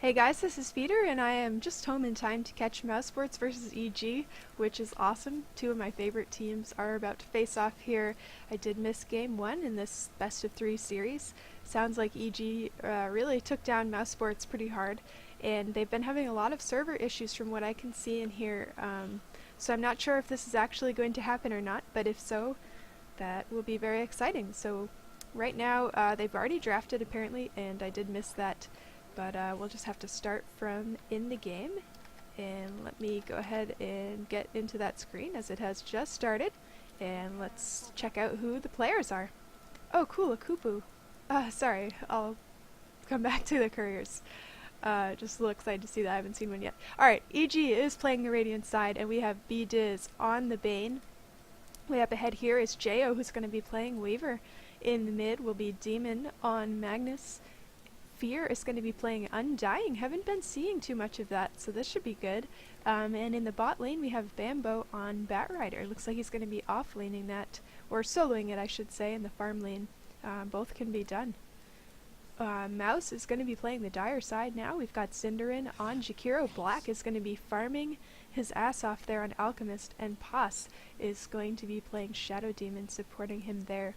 Hey guys, this is Peter, and I am just home in time to catch Mousesports versus EG, which is awesome. Two of my favorite teams are about to face off here. I did miss game one in this best of three series. Sounds like EG really took down Mousesports pretty hard, and they've been having a lot of server issues from what I can see and hear. So I'm not sure if this is actually going to happen or not, but if so, that will be very exciting. So right now, they've already drafted apparently, and I did miss that. But we'll just have to start from in the game, and let me go ahead and get into that screen as it has just started, and let's check out who the players are. Oh cool, a Kupu. Sorry, I'll come back to the couriers. Just a little excited to see that. I haven't seen one yet. Alright, EG is playing the Radiant side, and we have B-Diz on the Bane. Way up ahead here is Jo, who's going to be playing Weaver. In the mid will be Demon on Magnus. Fear is going to be playing Undying. Haven't been seeing too much of that, so this should be good. And in the bot lane we have Bambo on Batrider. Looks like he's going to be off-laning that, or soloing it I should say, in the farm lane. Both can be done. Mouz is going to be playing the Dire side now. We've got Cinderin on Jakiro. Black is going to be farming his ass off there on Alchemist, and Pos is going to be playing Shadow Demon, supporting him there.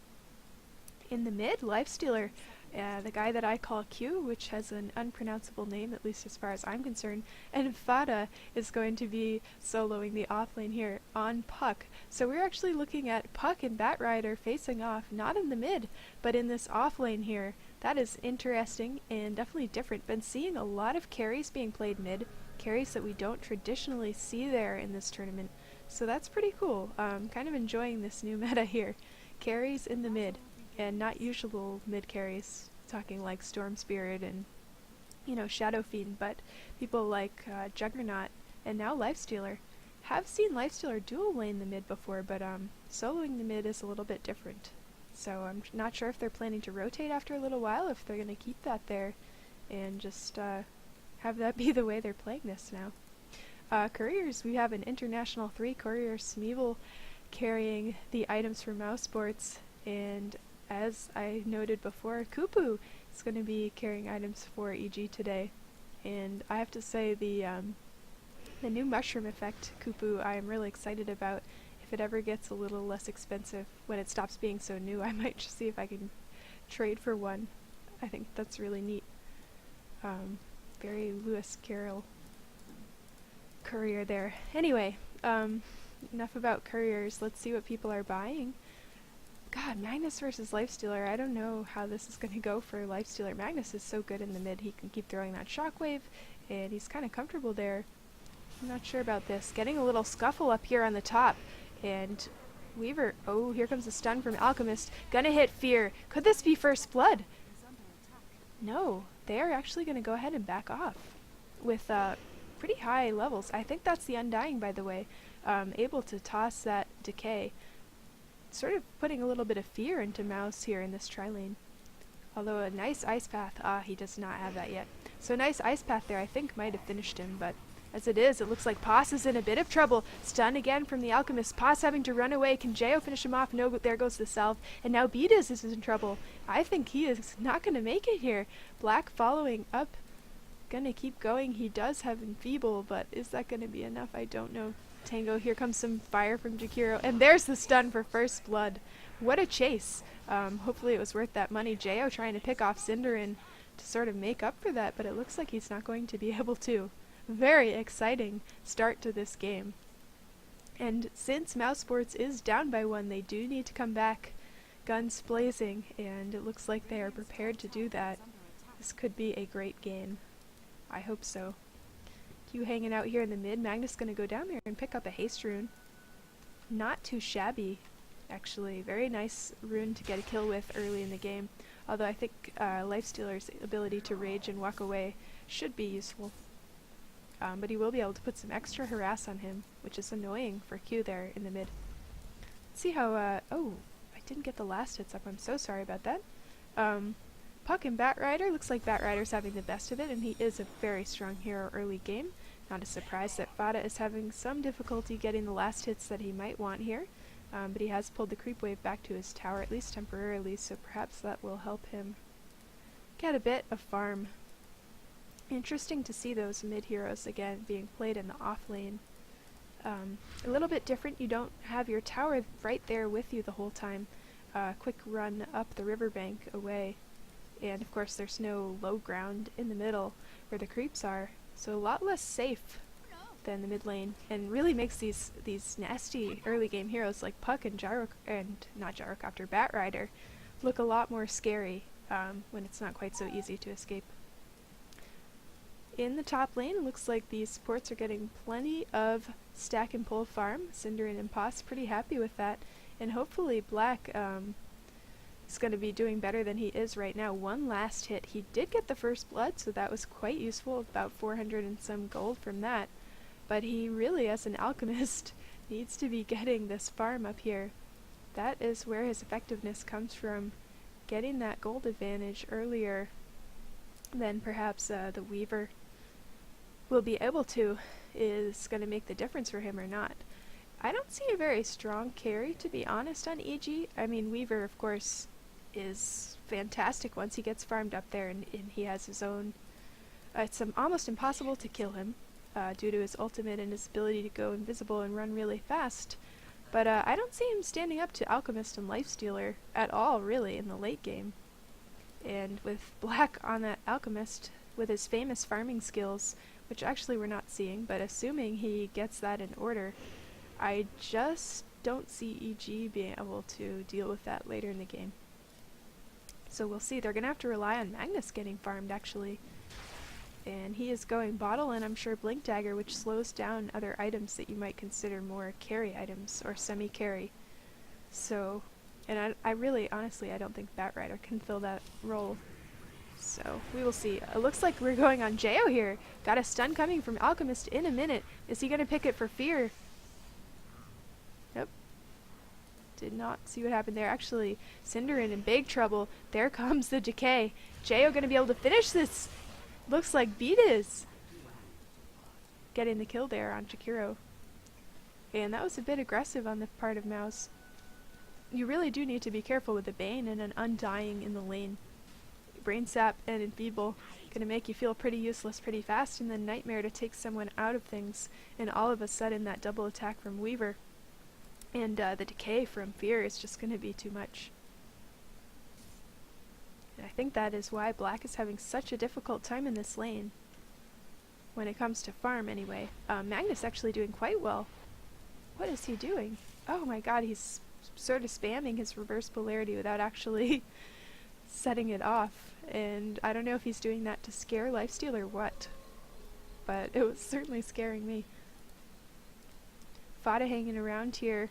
In the mid, Lifestealer, the guy that I call Q, which has an unpronounceable name, at least as far as I'm concerned, and Fada is going to be soloing the offlane here on Puck. So we're actually looking at Puck and Batrider facing off, not in the mid, but in this offlane here. That is interesting and definitely different. Been seeing a lot of carries being played mid, carries that we don't traditionally see there in this tournament. So that's pretty cool. Kind of enjoying this new meta here. Carries in the mid. And not usual mid carries, talking like Storm Spirit and, you know, Shadow Fiend, but people like Juggernaut and now Lifestealer. Have seen Lifestealer dual lane the mid before, but soloing the mid is a little bit different. So I'm not sure if they're planning to rotate after a little while, if they're going to keep that there and just have that be the way they're playing this now. Couriers, we have an International 3 courier, Smeevil, carrying the items for Mousesports, and as I noted before, Kupu is going to be carrying items for EG today. And I have to say the new mushroom effect Kupu I am really excited about. If it ever gets a little less expensive when it stops being so new, I might just see if I can trade for one. I think that's really neat. Very Lewis Carroll courier there. Anyway, enough about couriers. Let's see what people are buying. God, Magnus versus Lifestealer. I don't know how this is going to go for Lifestealer. Magnus is so good in the mid. He can keep throwing that shockwave, and he's kind of comfortable there. I'm not sure about this. Getting a little scuffle up here on the top, and Weaver. Oh, here comes a stun from Alchemist. Gonna hit Fear. Could this be First Blood? No, they are actually going to go ahead and back off with pretty high levels. I think that's the Undying, by the way. Able to toss that Decay. Sort of putting a little bit of fear into Mouz here in this tri-lane. Although a nice Ice Path, he does not have that yet. So a nice Ice Path there I think might have finished him, but as it is, it looks like Pos is in a bit of trouble. Stun again from the Alchemist. Pos having to run away. Can Jo finish him off? No, but there goes the Salve. And now B-Diz is in trouble. I think he is not going to make it here. Black following up. Gonna keep going. He does have Enfeeble, but is that going to be enough? I don't know. Tango, here comes some fire from Jakiro, and there's the stun for First Blood. What a chase. Hopefully it was worth that money. Jo trying to pick off Cinderin to sort of make up for that, but it looks like he's not going to be able to. Very exciting start to this game. And since Mousesports is down by 1, they do need to come back guns blazing, and it looks like they are prepared to do that. This could be a great game. I hope so. Q hanging out here in the mid. Magnus gonna go down there and pick up a haste rune. Not too shabby, actually. Very nice rune to get a kill with early in the game. Although I think Lifestealer's ability to rage and walk away should be useful. But he will be able to put some extra harass on him, which is annoying for Q there in the mid. Let's see how, oh, I didn't get the last hits up. I'm so sorry about that. Puck and Batrider. Looks like Batrider's having the best of it, and he is a very strong hero early game. Not a surprise that Fada is having some difficulty getting the last hits that he might want here, but he has pulled the creep wave back to his tower, at least temporarily, so perhaps that will help him get a bit of farm. Interesting to see those mid heroes again being played in the off lane. A little bit different, you don't have your tower right there with you the whole time. Quick run up the riverbank away, and of course there's no low ground in the middle where the creeps are, so a lot less safe than the mid lane, and really makes these nasty early game heroes like Puck and not Gyrocopter, Batrider look a lot more scary when it's not quite so easy to escape. In the top lane, it looks like these supports are getting plenty of stack and pull farm. Cinder and Impost pretty happy with that, and hopefully Black is going to be doing better than he is right now. One last hit. He did get the first blood, so that was quite useful, about 400 and some gold from that. But he really, as an alchemist, needs to be getting this farm up here. That is where his effectiveness comes from, getting that gold advantage earlier than perhaps the Weaver will be able to is going to make the difference for him or not. I don't see a very strong carry, to be honest, on EG. I mean, Weaver, of course, is fantastic once he gets farmed up there and he has his own. It's almost impossible to kill him due to his ultimate and his ability to go invisible and run really fast. But I don't see him standing up to Alchemist and Lifestealer at all, really, in the late game. And with Black on that Alchemist, with his famous farming skills, which actually we're not seeing, but assuming he gets that in order, I just don't see EG being able to deal with that later in the game. So we'll see. They're going to have to rely on Magnus getting farmed, actually. And he is going bottle, and I'm sure Blink Dagger, which slows down other items that you might consider more carry items, or semi-carry. So, and I really, honestly, I don't think Batrider can fill that role. So, we will see. It looks like we're going on Jayo here. Got a stun coming from Alchemist in a minute. Is he going to pick it for Fear? Nope. Did not see what happened there. Actually, Cinder in big trouble. There comes the decay. Jayo going to be able to finish this. Looks like Beat is getting the kill there on Jakiro. And that was a bit aggressive on the part of Mouz. You really do need to be careful with the Bane and an Undying in the lane. Brain Sap and Enfeeble gonna make you feel pretty useless pretty fast, and then Nightmare to take someone out of things, and all of a sudden that double attack from Weaver and the decay from Fear is just gonna be too much. And I think that is why Black is having such a difficult time in this lane when it comes to farm anyway. Magnus actually doing quite well. What is he doing? Oh my god, he's sort of spamming his reverse polarity without actually setting it off, and I don't know if he's doing that to scare Lifesteal or what, but it was certainly scaring me. Fada hanging around here.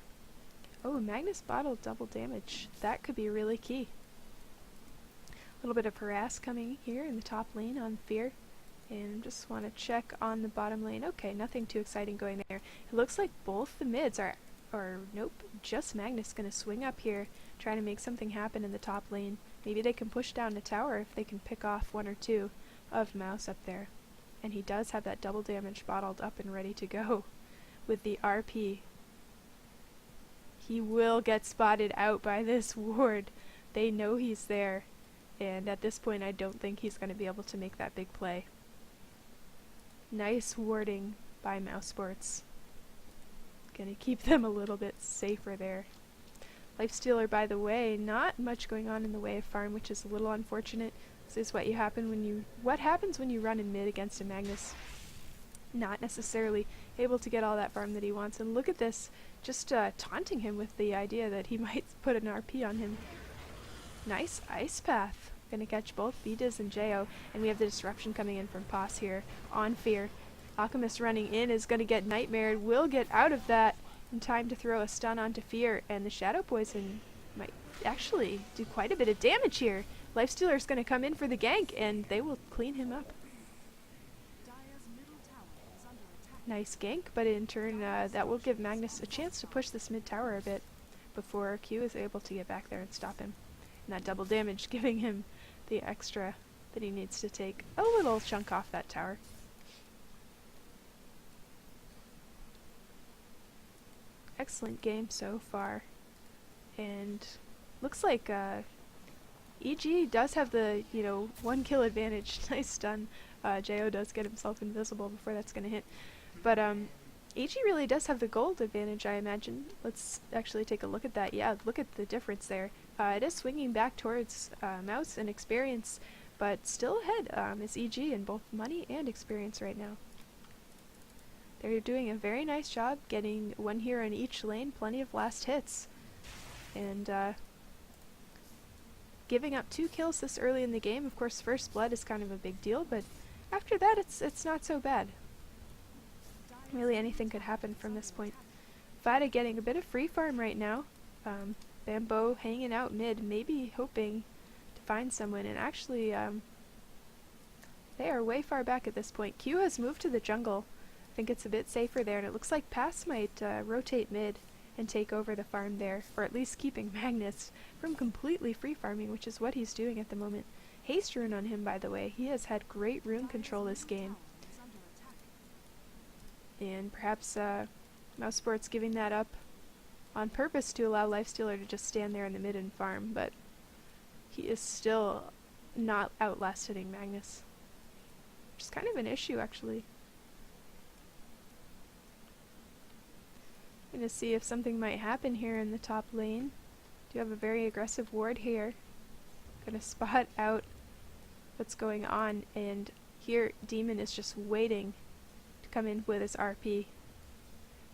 Oh, Magnus bottled double damage. That could be really key. A little bit of harass coming here in the top lane on Fear, and just want to check on the bottom lane. Okay, nothing too exciting going there. It looks like both the mids are, or nope, just Magnus gonna swing up here, trying to make something happen in the top lane. Maybe they can push down the tower if they can pick off one or two of Mouz up there. And he does have that double damage bottled up and ready to go with the RP. He will get spotted out by this ward. They know he's there, and at this point I don't think he's going to be able to make that big play. Nice warding by Mousesports. Gonna keep them a little bit safer there. Lifestealer, by the way, not much going on in the way of farm, which is a little unfortunate. This is what happens when you run in mid against a Magnus. Not necessarily able to get all that farm that he wants. And look at this, just taunting him with the idea that he might put an RP on him. Nice Ice Path. Gonna catch both Vidas and Jayo, and we have the disruption coming in from Pos here on Fear. Alchemist running in is gonna get Nightmared, will get out of that in time to throw a stun onto Fear, and the Shadow Poison might actually do quite a bit of damage here. Lifestealer is going to come in for the gank, and they will clean him up. Nice gank, but in turn that will give Magnus a chance to push this mid tower a bit before Q is able to get back there and stop him. And that double damage giving him the extra that he needs to take a little chunk off that tower. Excellent game so far, and looks like EG does have the, 1 kill advantage. Nice stun Jo does get himself invisible before that's going to hit. But EG really does have the gold advantage, I imagine. Let's actually take a look at that. Yeah, look at the difference there. It is swinging back towards Mouz and experience, but still ahead is EG in both money and experience right now. They're doing a very nice job getting one hero in each lane, plenty of last hits. And giving up 2 kills this early in the game. Of course, first blood is kind of a big deal, but after that it's not so bad. Really anything could happen from this point. Vada getting a bit of free farm right now. Bambo hanging out mid, maybe hoping to find someone, and actually they are way far back at this point. Q has moved to the jungle. I think it's a bit safer there, and it looks like Pass might rotate mid and take over the farm there, or at least keeping Magnus from completely free farming, which is what he's doing at the moment. Haste rune on him, by the way. He has had great rune control this game. And perhaps Mousesports giving that up on purpose to allow Lifestealer to just stand there in the mid and farm, but he is still not outlasting Magnus. Which is kind of an issue, actually. Gonna see if something might happen here in the top lane. Do have a very aggressive ward here. Gonna spot out what's going on, and here Demon is just waiting to come in with his RP.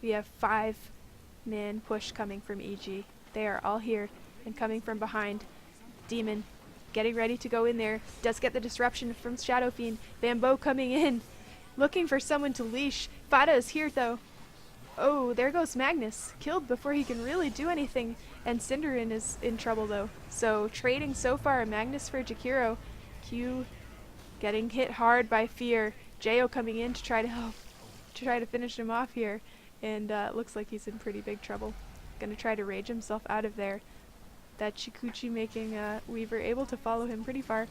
We have 5-man push coming from EG. They are all here and coming from behind. Demon getting ready to go in there. Does get the disruption from Shadow Fiend. Bambo coming in, looking for someone to leash. Fada is here though. Oh, there goes Magnus. Killed before he can really do anything. And Cinderin is in trouble though. So trading so far, Magnus for Jakiro. Q getting hit hard by Fear. Jo coming in to try to help, to try to finish him off here. And looks like he's in pretty big trouble. Gonna try to rage himself out of there. That Chikuchi making Weaver able to follow him pretty far.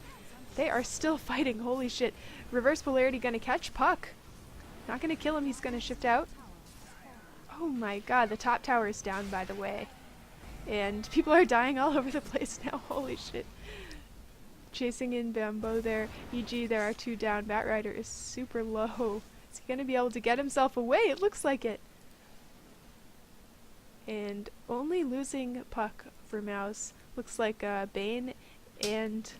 They are still fighting, holy shit. Reverse Polarity gonna catch Puck. Not gonna kill him, he's gonna shift out. Oh my god, the top tower is down, by the way. And people are dying all over the place now, holy shit. Chasing in Bambo there. EG, there are 2 down. Batrider is super low. Is he gonna be able to get himself away? It looks like it. And only losing Puck for Mouz. Looks like Bane and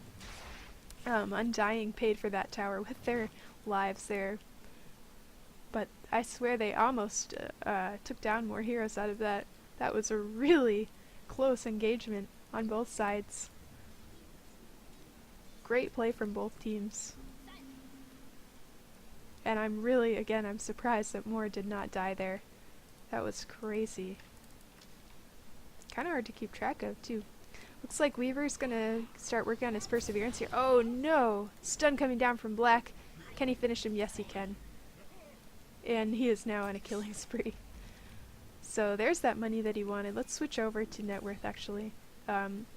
Undying paid for that tower with their lives there. But I swear they almost took down more heroes out of that. That was a really close engagement on both sides. Great play from both teams. And I'm really, again, I'm surprised that more did not die there. That was crazy. Kind of hard to keep track of, too. Looks like Weaver's gonna start working on his perseverance here. Oh no! Stun coming down from Black. Can he finish him? Yes, he can. And he is now on a killing spree. So there's that money that he wanted. Let's switch over to net worth, actually.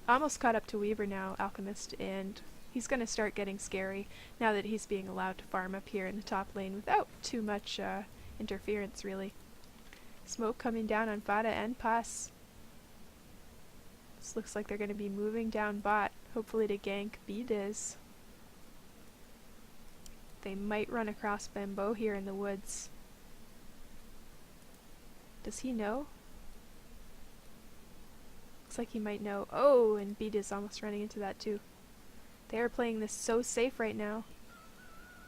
Almost caught up to Weaver now, Alchemist, and he's gonna start getting scary now that he's being allowed to farm up here in the top lane without too much interference, really. Smoke coming down on Vada and Pass. This looks like they're gonna be moving down bot, hopefully to gank B-Diz. They might run across Bambo here in the woods. Does he know? Looks like he might know. Oh, and B-Diz almost running into that too. They are playing this so safe right now.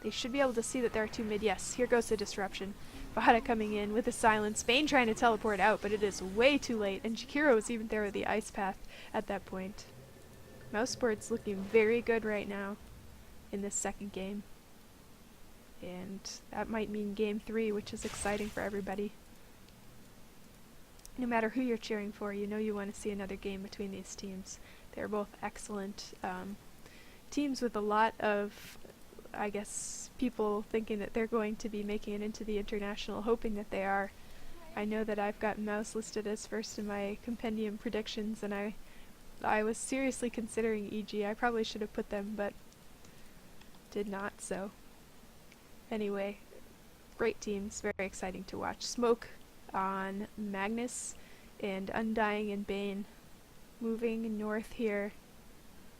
They should be able to see that there are 2 mid. Yes, here goes the disruption. Vada coming in with a silence. Bane trying to teleport out, but it is way too late. And Jakiro is even there with the ice path at that point. Mousesports looking very good right now in this second game. And that might mean game 3, which is exciting for everybody. No matter who you're cheering for, you know you want to see another game between these teams. They're both excellent teams with a lot of, I guess, people thinking that they're going to be making it into the international, hoping that they are. I know that I've got Mouz listed as first in my compendium predictions, and I was seriously considering EG. I probably should have put them, but did not, so. Anyway, great teams, very exciting to watch. Smoke on Magnus and Undying and Bane moving north here,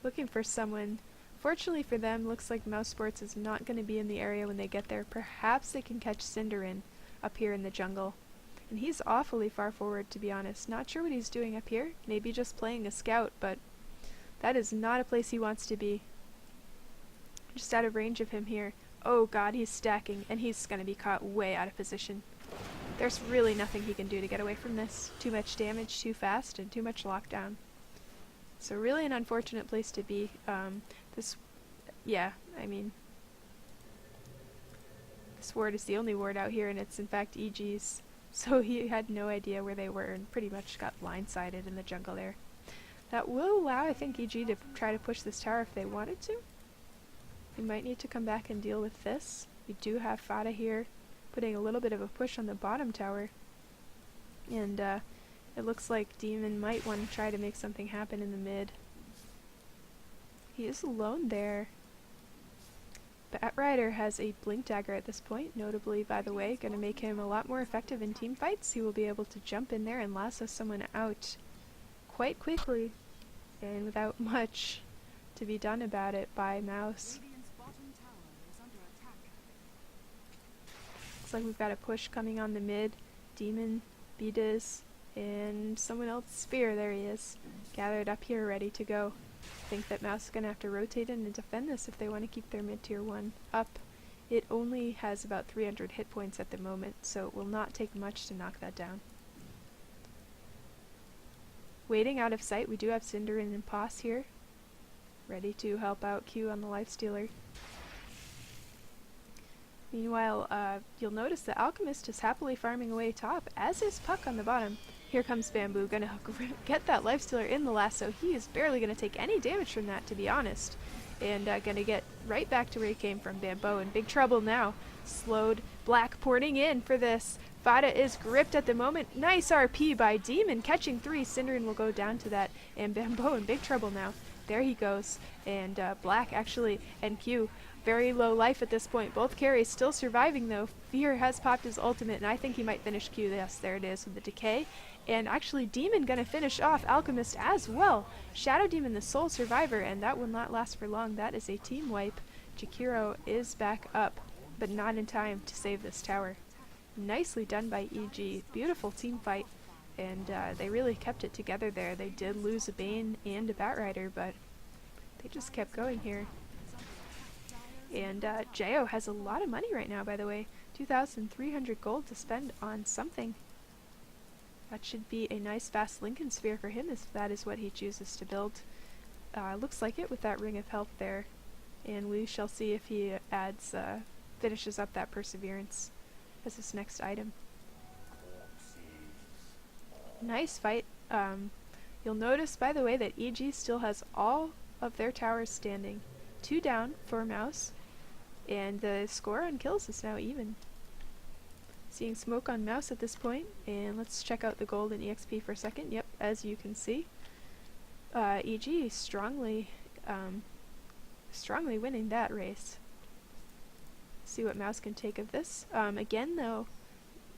looking for someone. Fortunately for them, looks like Mousesports is not going to be in the area when they get there. Perhaps they can catch Cinderin up here in the jungle. And he's awfully far forward, to be honest. Not sure what he's doing up here. Maybe just playing a scout, but that is not a place he wants to be. Just out of range of him here. Oh god, he's stacking, and he's going to be caught way out of position. There's really nothing he can do to get away from this. Too much damage, too fast, and too much lockdown. So really an unfortunate place to be. This ward is the only ward out here, and it's in fact EG's. So he had no idea where they were and pretty much got blindsided in the jungle there. That will allow, I think, EG to try to push this tower if they wanted to. We might need to come back and deal with this. We do have Fada here, putting a little bit of a push on the bottom tower. And it looks like Demon might want to try to make something happen in the mid. He is alone there. Batrider has a blink dagger at this point, notably, by the way, going to make him a lot more effective in team fights. He will be able to jump in there and lasso someone out quite quickly and without much to be done about it by Mouz. Looks like we've got a push coming on the mid. Demon, Bdiz, and someone else, Spear, there he is, gathered up here ready to go. I think that Mouz is going to have to rotate in and defend this if they want to keep their mid tier 1 up. It only has about 300 hit points at the moment, so it will not take much to knock that down. Waiting out of sight, we do have Cinderin and Pos here, ready to help out Q on the lifestealer. Meanwhile, you'll notice the Alchemist is happily farming away top, as is Puck on the bottom. Here comes Bamboo, gonna get that lifestealer in the lasso. He is barely gonna take any damage from that, to be honest. And gonna get right back to where he came from. Bamboo in big trouble now. Slowed, Black porting in for this. Fada is gripped at the moment. Nice RP by Demon, catching 3. Cinderin will go down to that, and Bamboo in big trouble now. There he goes, and Black actually, and Q, very low life at this point. Both carries still surviving though. Fear has popped his ultimate, and I think he might finish Q. Yes, there it is with the decay. And actually Demon gonna finish off Alchemist as well. Shadow Demon the sole survivor, and that will not last for long. That is a team wipe. Jakiro is back up, but not in time to save this tower. Nicely done by EG. Beautiful team fight, and they really kept it together there. They did lose a Bane and a Batrider, but they just kept going here. And Jo has a lot of money right now, by the way. 2,300 gold to spend on something. That should be a nice fast Lincoln Sphere for him if that is what he chooses to build. Looks like it with that Ring of Health there. And we shall see if he adds, finishes up that Perseverance as his next item. Nice fight. You'll notice, by the way, that EG still has all of their towers standing. 2 down for Mouz, and the score on kills is now even. Seeing smoke on Mouz at this point, and let's check out the gold and EXP for a second. Yep, as you can see, EG strongly winning that race. See what Mouz can take of this. Again though,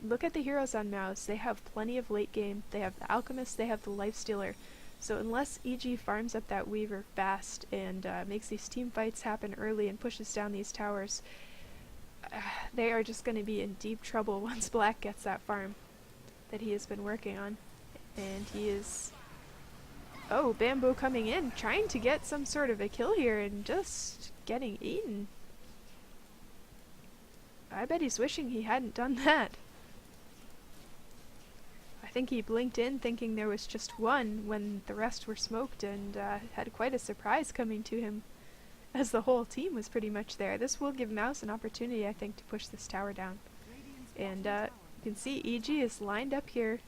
look at the heroes on Mouz. They have plenty of late game. They have the Alchemist, they have the Lifestealer. So unless EG farms up that Weaver fast and makes these team fights happen early and pushes down these towers, they are just going to be in deep trouble once Black gets that farm that he has been working on. And he is... Oh, Bamboo coming in, trying to get some sort of a kill here and just getting eaten. I bet he's wishing he hadn't done that. I think he blinked in thinking there was just one when the rest were smoked, and had quite a surprise coming to him as the whole team was pretty much there. This will give Mouz an opportunity, I think, to push this tower down. And you can see EG is lined up here,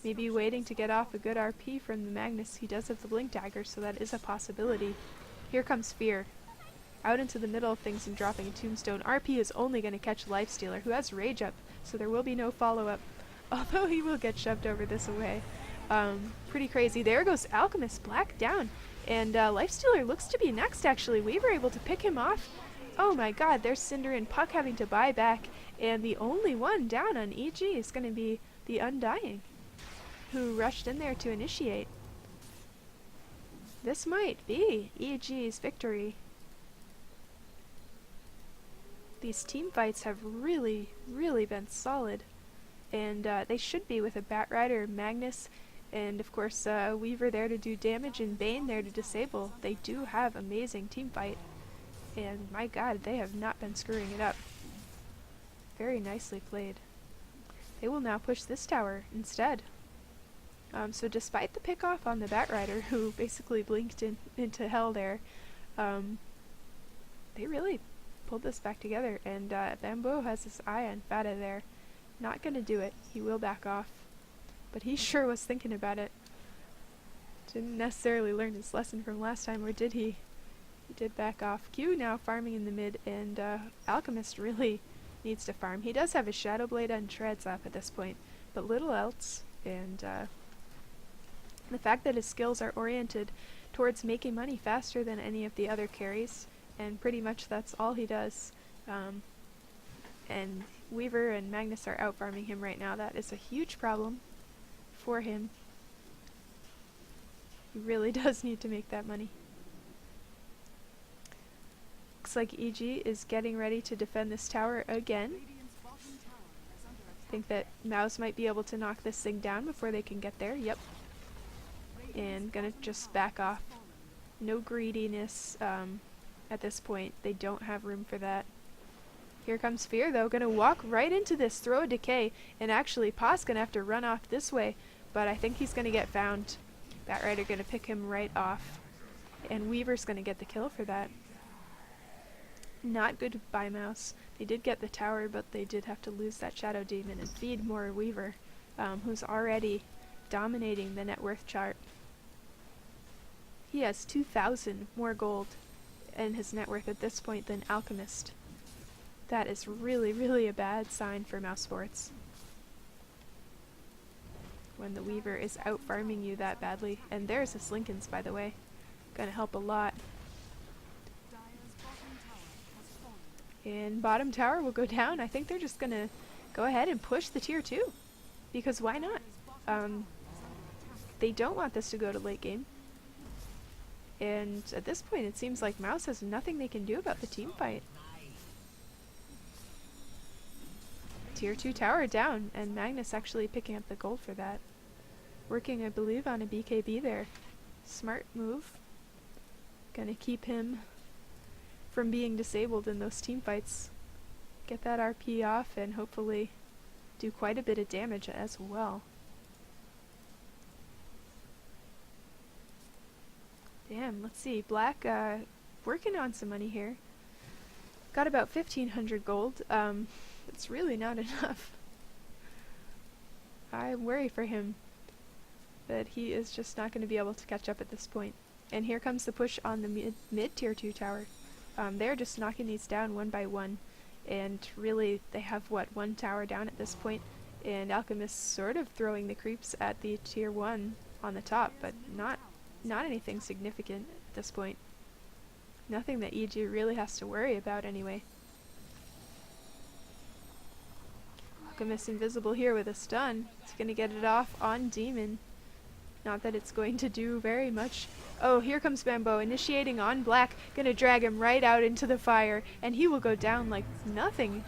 maybe waiting to get off a good RP from the Magnus. He does have the blink dagger, so that is a possibility. Here comes Fear. Out into the middle of things and dropping a tombstone. RP is only going to catch Lifestealer, who has Rage up, so there will be no follow-up. Although he will get shoved over this away. Pretty crazy. There goes Alchemist, Black down. And Lifestealer looks to be next, actually. We were able to pick him off. Oh my god, there's Cinder and Puck having to buy back. And the only one down on EG is going to be the Undying, who rushed in there to initiate. This might be EG's victory. These team fights have really, really been solid. And they should be with a Batrider, Magnus, and of course Weaver there to do damage and Bane there to disable. They do have amazing team fight. And my god, they have not been screwing it up. Very nicely played. They will now push this tower instead. So despite the pick-off on the Batrider, who basically blinked into hell there, they really pulled this back together, and Bamboo has his eye on Fata there. Not gonna do it. He will back off. But he sure was thinking about it. Didn't necessarily learn his lesson from last time, or did he? He did back off. Q now farming in the mid, and Alchemist really needs to farm. He does have his Shadow Blade and Treads up at this point, but little else, and the fact that his skills are oriented towards making money faster than any of the other carries, and pretty much that's all he does. And Weaver and Magnus are out farming him right now. That is a huge problem for him. He really does need to make that money. Looks like EG is getting ready to defend this tower again. I think that Mouz might be able to knock this thing down before they can get there. Yep. And gonna just back off. No greediness at this point. They don't have room for that. Here comes Fear though, gonna walk right into this, throw a decay, and actually Pa's gonna have to run off this way, but I think he's gonna get found. Batrider gonna pick him right off, and Weaver's gonna get the kill for that. Not good by Mouse. They did get the tower, but they did have to lose that Shadow Demon and feed more Weaver, who's already dominating the net worth chart. He has 2,000 more gold in his net worth at this point than Alchemist. That is really, really a bad sign for Mousesports. When the Weaver is out farming you that badly. And there's his Lincolns, by the way. Gonna help a lot. And bottom tower will go down. I think they're just gonna go ahead and push the tier 2. Because why not? They don't want this to go to late game. And at this point it seems like Mouse has nothing they can do about the team fight. Tier 2 tower down, and Magnus actually picking up the gold for that. Working, I believe, on a BKB there. Smart move. Gonna keep him from being disabled in those team fights. Get that RP off and hopefully do quite a bit of damage as well. Damn, let's see. Black working on some money here. Got about 1,500 gold. It's really not enough. I worry for him that he is just not going to be able to catch up at this point. And here comes the push on the mid tier 2 tower. They're just knocking these down one by one, and really they have what, one tower down at this point, and Alchemist sort of throwing the creeps at the tier 1 on the top, but not anything significant at this point. Nothing that EG really has to worry about anyway. Alchemist invisible here with a stun. He's gonna get it off on Demon. Not that it's going to do very much. Oh, here comes Bamboo, initiating on Black, gonna drag him right out into the fire, and he will go down like nothing.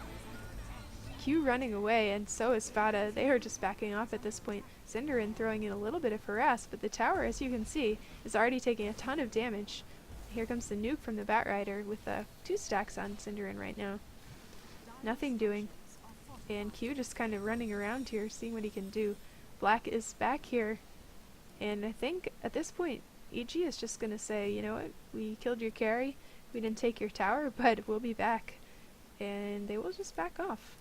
Q running away, and so is Fata. They are just backing off at this point. Cinderin throwing in a little bit of harass, but the tower, as you can see, is already taking a ton of damage. Here comes the nuke from the Batrider with 2 stacks on Cinderin right now. Nothing doing. And Q just kind of running around here, seeing what he can do. Black is back here. And I think at this point, EG is just going to say, you know what, we killed your carry, we didn't take your tower, but we'll be back. And they will just back off.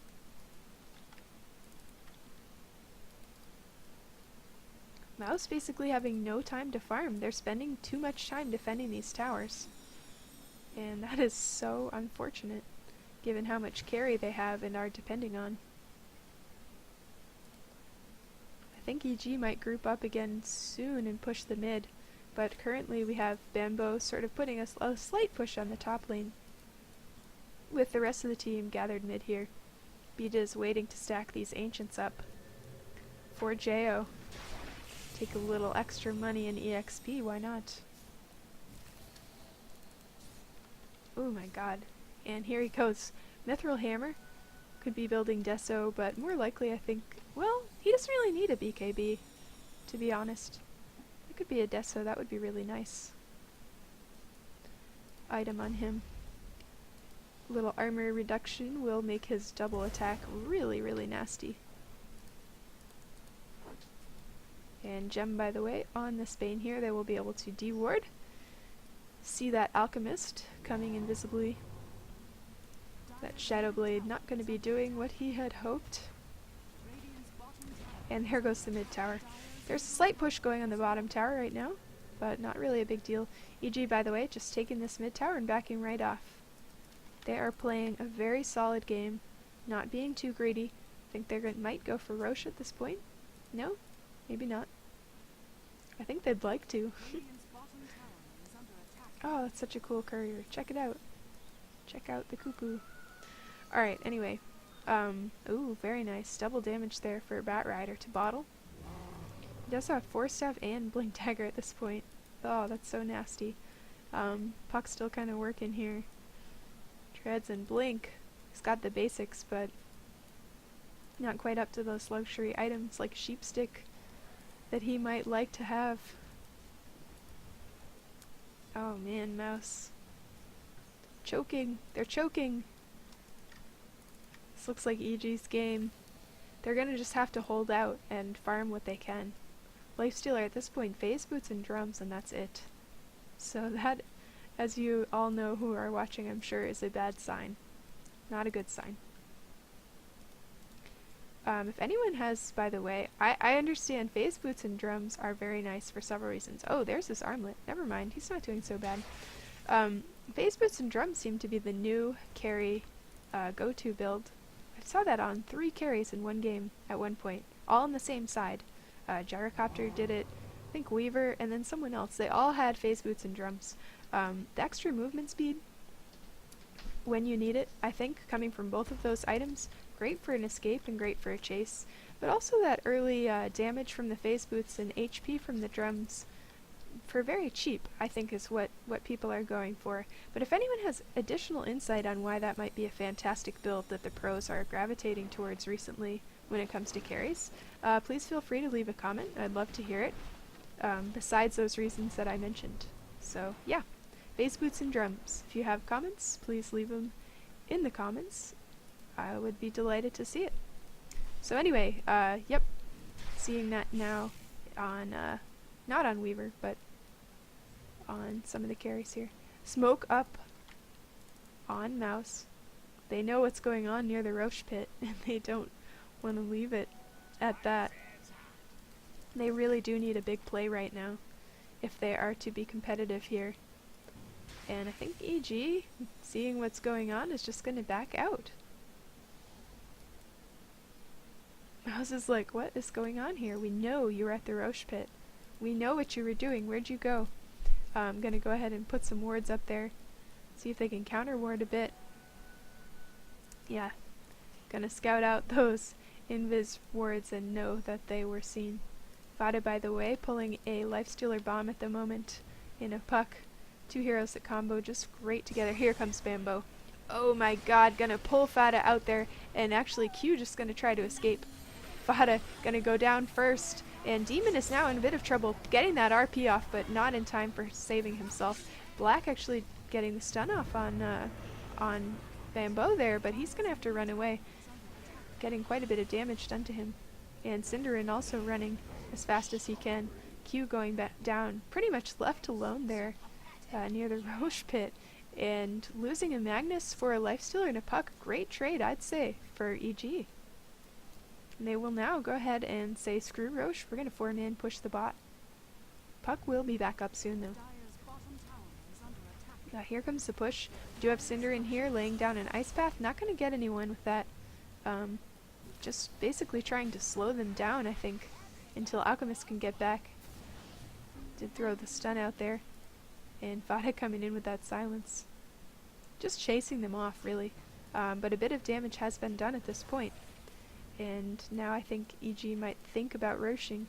Mouse basically having no time to farm. They're spending too much time defending these towers. And that is so unfortunate, given how much carry they have and are depending on. I think EG might group up again soon and push the mid, but currently we have Bamboo sort of putting a slight push on the top lane, with the rest of the team gathered mid here. Beta is waiting to stack these ancients up for Jo. Take a little extra money in EXP, why not? Oh my god. And here he goes, Mithril Hammer could be building Deso, but more likely I think, well, he doesn't really need a BKB, to be honest. It could be a Deso, that would be really nice. Item on him. Little armor reduction will make his double attack really, really nasty. And gem, by the way, on this Bane here, they will be able to de-ward. See that Alchemist coming invisibly. That Shadow Blade not going to be doing what he had hoped. And there goes the mid tower. There's a slight push going on the bottom tower right now, but not really a big deal. EG, by the way, just taking this mid tower and backing right off. They are playing a very solid game, not being too greedy. I think they might go for Roche at this point. No? Maybe not. I think they'd like to. Oh, that's such a cool courier. Check it out. Check out the cuckoo. Alright, anyway. Ooh, very nice. Double damage there for Bat Rider to bottle. He does have Force Staff and Blink Dagger at this point. Oh, that's so nasty. Puck's still kind of working here. Treads and Blink. He's got the basics, but not quite up to those luxury items like Sheep Stick that he might like to have. Oh man, Mouse. Choking. They're choking. This looks like EG's game. They're gonna just have to hold out and farm what they can. Lifestealer at this point, phase boots and drums, and that's it. So that, as you all know who are watching, I'm sure, is a bad sign. Not a good sign. If anyone has, by the way, I understand phase boots and drums are very nice for several reasons. Oh, there's this armlet. Never mind, he's not doing so bad. Phase boots and drums seem to be the new carry go-to build. I saw that on 3 carries in one game at one point, all on the same side. Gyrocopter did it, I think Weaver, and then someone else. They all had phase boots and drums. The extra movement speed, when you need it, I think, coming from both of those items, great for an escape and great for a chase, but also that early damage from the phase boots and HP from the drums for very cheap, I think, is what people are going for. But if anyone has additional insight on why that might be a fantastic build that the pros are gravitating towards recently when it comes to carries, please feel free to leave a comment. I'd love to hear it, besides those reasons that I mentioned. So yeah, phase boots and drums. If you have comments, please leave them in the comments. I would be delighted to see it. So anyway, yep, seeing that now on, not on Weaver, but on some of the carries here. Smoke up on Mouse. They know what's going on near the Roche pit, and they don't want to leave it at that. They really do need a big play right now if they are to be competitive here. And I think EG, seeing what's going on, is just going to back out. Mouse is like, what is going on here? We know you were at the Roche pit. We know what you were doing. Where'd you go? I'm gonna go ahead and put some wards up there. See if they can counter ward a bit. Yeah. Gonna scout out those invis wards and know that they were seen. Vada, by the way, pulling a Lifestealer bomb at the moment in a puck. 2 heroes that combo just great together. Here comes Bambo. Oh my god, gonna pull Fada out there, and actually Q just gonna try to escape. Fada gonna go down first, and Demon is now in a bit of trouble getting that RP off, but not in time for saving himself. Black actually getting the stun off on Bambo there, but he's gonna have to run away, getting quite a bit of damage done to him. And Cinderin also running as fast as he can. Q going back down, pretty much left alone there near the Roche pit, and losing a Magnus for a Lifestealer and a puck. Great trade, I'd say, for EG. And they will now go ahead and say, screw Roche, we're going to 4-man push the bot. Puck will be back up soon, though. Here comes the push. We do have Cinder in here, laying down an Ice Path. Not going to get anyone with that. Just basically trying to slow them down, I think, until Alchemist can get back. Did throw the stun out there. And Vada coming in with that silence. Just chasing them off, really. But a bit of damage has been done at this point. And now I think EG might think about Roshing.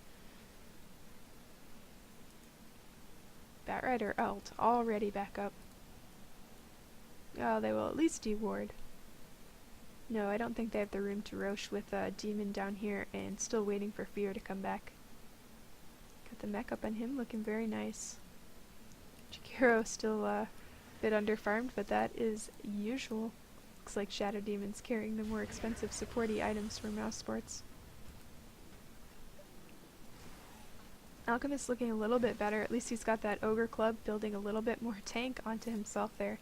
Batrider ult already back up. Oh, they will at least de-ward. No, I don't think they have the room to Roche with Demon down here and still waiting for Fear to come back. Got the mech up on him, looking very nice. Jakiro still a bit underfarmed, but that is usual. Looks like Shadow Demon's carrying the more expensive supporty items for Mousesports. Alchemist looking a little bit better. At least he's got that Ogre Club building a little bit more tank onto himself there.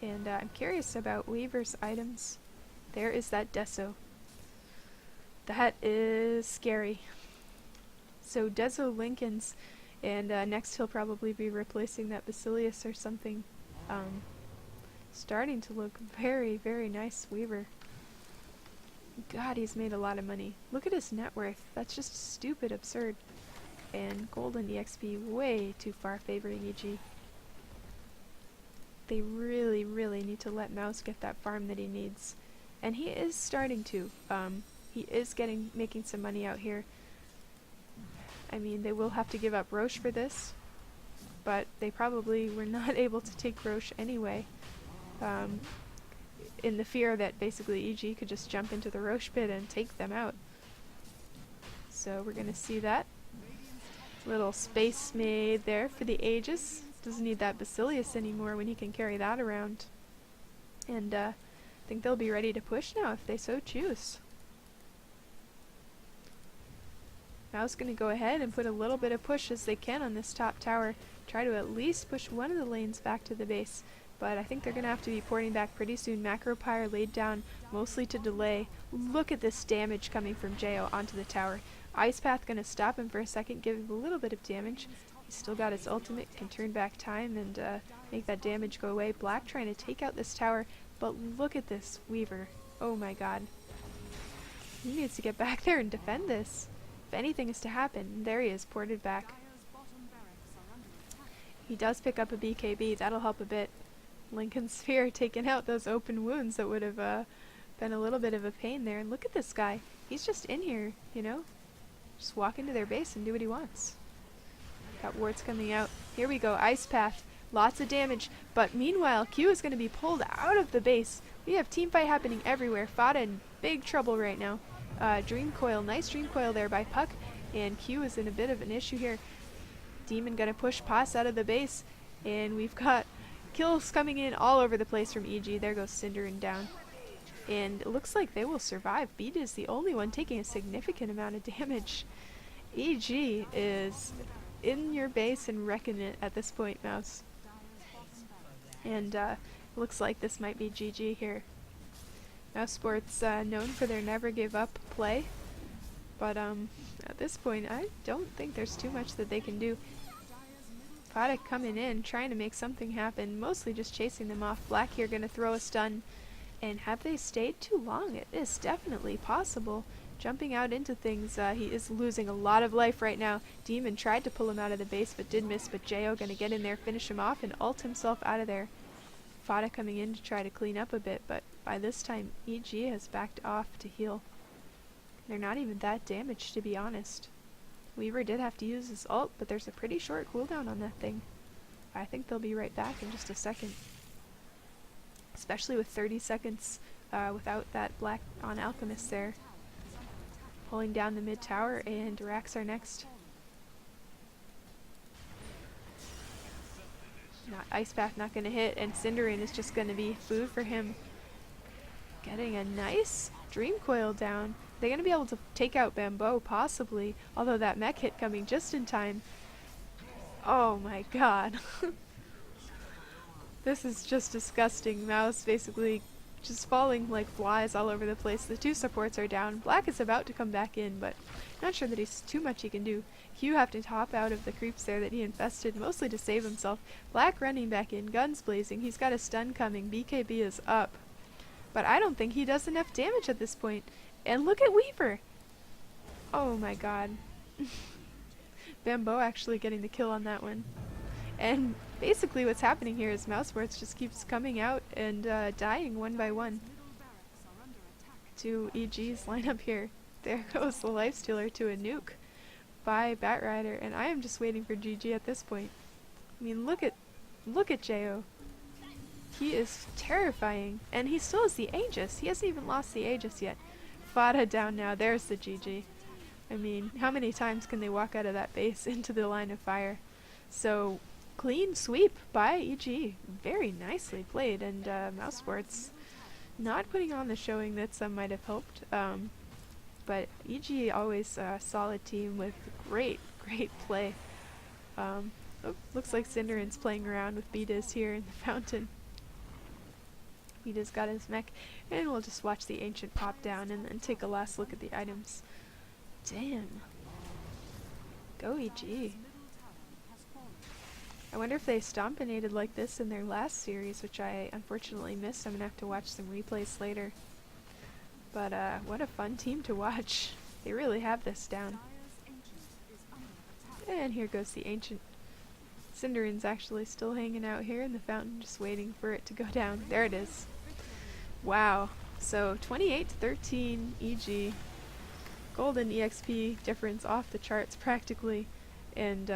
And I'm curious about Weaver's items. There is that Deso. That is scary. So Deso Lincoln's, and next he'll probably be replacing that Basilius or something. Starting to look very, very nice, Weaver. God, he's made a lot of money. Look at his net worth. That's just stupid absurd. And gold and EXP way too far favoring EG. They really, really need to let Mouz get that farm that he needs. And he is starting to. He is making some money out here. I mean, they will have to give up Roche for this, but they probably were not able to take Roche anyway. In the fear that basically EG could just jump into the Roche pit and take them out. So we're gonna see that. Little space made there for the Aegis. Doesn't need that Basilius anymore when he can carry that around. And I think they'll be ready to push now if they so choose. Mouz gonna go ahead and put a little bit of push as they can on this top tower. Try to at least push one of the lanes back to the base. But I think they're gonna have to be porting back pretty soon. Macropyre laid down mostly to delay. Look at this damage coming from Jo onto the tower. Ice Path gonna stop him for a second, give him a little bit of damage. He's still got his ultimate, can turn back time and make that damage go away. Black trying to take out this tower, but look at this Weaver. Oh my god. He needs to get back there and defend this. If anything is to happen, there he is, ported back. He does pick up a BKB, that'll help a bit. Lincoln Sphere taking out those open wounds that would have been a little bit of a pain there. And look at this guy. He's just in here, you know? Just walk into their base and do what he wants. Got wards coming out. Here we go, Ice Path. Lots of damage. But meanwhile, Q is going to be pulled out of the base. We have team fight happening everywhere. Fada in big trouble right now. Dream Coil, nice Dream Coil there by Puck. And Q is in a bit of an issue here. Demon going to push Pass out of the base. And we've got kills coming in all over the place from EG. There goes Cinderin down. And it looks like they will survive. Beat is the only one taking a significant amount of damage. EG is in your base and wrecking it at this point, Mouz. And looks like this might be GG here. Mousesports known for their never give up play. But at this point, I don't think there's too much that they can do. Fada coming in, trying to make something happen, mostly just chasing them off. Black here gonna throw a stun. And have they stayed too long? It is definitely possible. Jumping out into things, he is losing a lot of life right now. Demon tried to pull him out of the base but did miss, but Jo gonna get in there, finish him off, and ult himself out of there. Fada coming in to try to clean up a bit, but by this time EG has backed off to heal. They're not even that damaged, to be honest. Weaver did have to use his ult, but there's a pretty short cooldown on that thing. I think they'll be right back in just a second. Especially with 30 seconds without that black on Alchemist there. Pulling down the mid tower, and Rax are next. Ice Path not going to hit, and Cinderin is just going to be food for him. Getting a nice Dream Coil down. They're going to be able to take out Bamboo, possibly, although that mech hit coming just in time. Oh my god. This is just disgusting. Mouz basically just falling like flies all over the place. The two supports are down. Black is about to come back in, but not sure that he's too much he can do. Q have to hop out of the creeps there that he infested, mostly to save himself. Black running back in, guns blazing. He's got a stun coming. BKB is up. But I don't think he does enough damage at this point. And look at Weaver! Oh my god. Bamboo actually getting the kill on that one. And basically what's happening here is Mousesports just keeps coming out and dying one by one. To EG's lineup here. There goes the Lifestealer to a nuke by Batrider, and I am just waiting for GG at this point. I mean, look at Jo. He is terrifying, and he still has the Aegis. He hasn't even lost the Aegis yet. Fada down now. There's the GG. I mean, how many times can they walk out of that base into the line of fire? So, clean sweep by EG. Very nicely played, and Mousesports not putting on the showing that some might have hoped. But EG always a solid team with great play. Oh, looks like Cinderin's playing around with Beediz here in the fountain. Beediz got his mech, and we'll just watch the Ancient pop down and then take a last look at the items. Damn. Go EG. I wonder if they stompinated like this in their last series, which I unfortunately missed. I'm gonna have to watch some replays later. But what a fun team to watch. They really have this down. And here goes the Ancient. Cinderin's actually still hanging out here in the fountain, just waiting for it to go down. There it is. Wow. So 28-13 EG. Golden EXP difference off the charts practically. And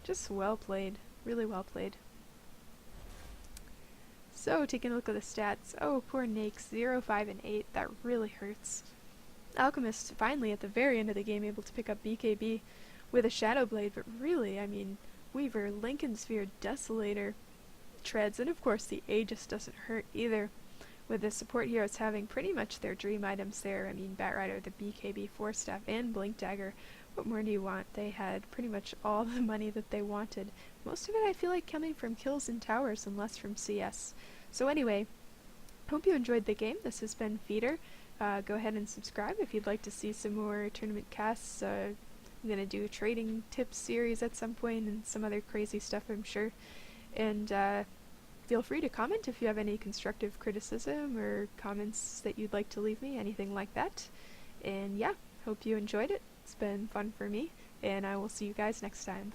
just well played. Really well played. So taking a look at the stats. Oh, poor Nakes. 0, 5, and 8. That really hurts. Alchemist finally at the very end of the game able to pick up BKB with a Shadow Blade, but really, I mean, Weaver, Lincoln Sphere, Desolator, Treads, and of course the Aegis doesn't hurt either. With the support heroes having pretty much their dream items there. I mean, Batrider, the BKB, Force Staff, and Blink Dagger. What more do you want? They had pretty much all the money that they wanted. Most of it I feel like coming from kills and towers and less from CS. So anyway, hope you enjoyed the game. This has been Feeder. Go ahead and subscribe if you'd like to see some more tournament casts. I'm going to do a trading tips series at some point and some other crazy stuff, I'm sure. And feel free to comment if you have any constructive criticism or comments that you'd like to leave me, anything like that. And yeah, hope you enjoyed it. It's been fun for me, and I will see you guys next time.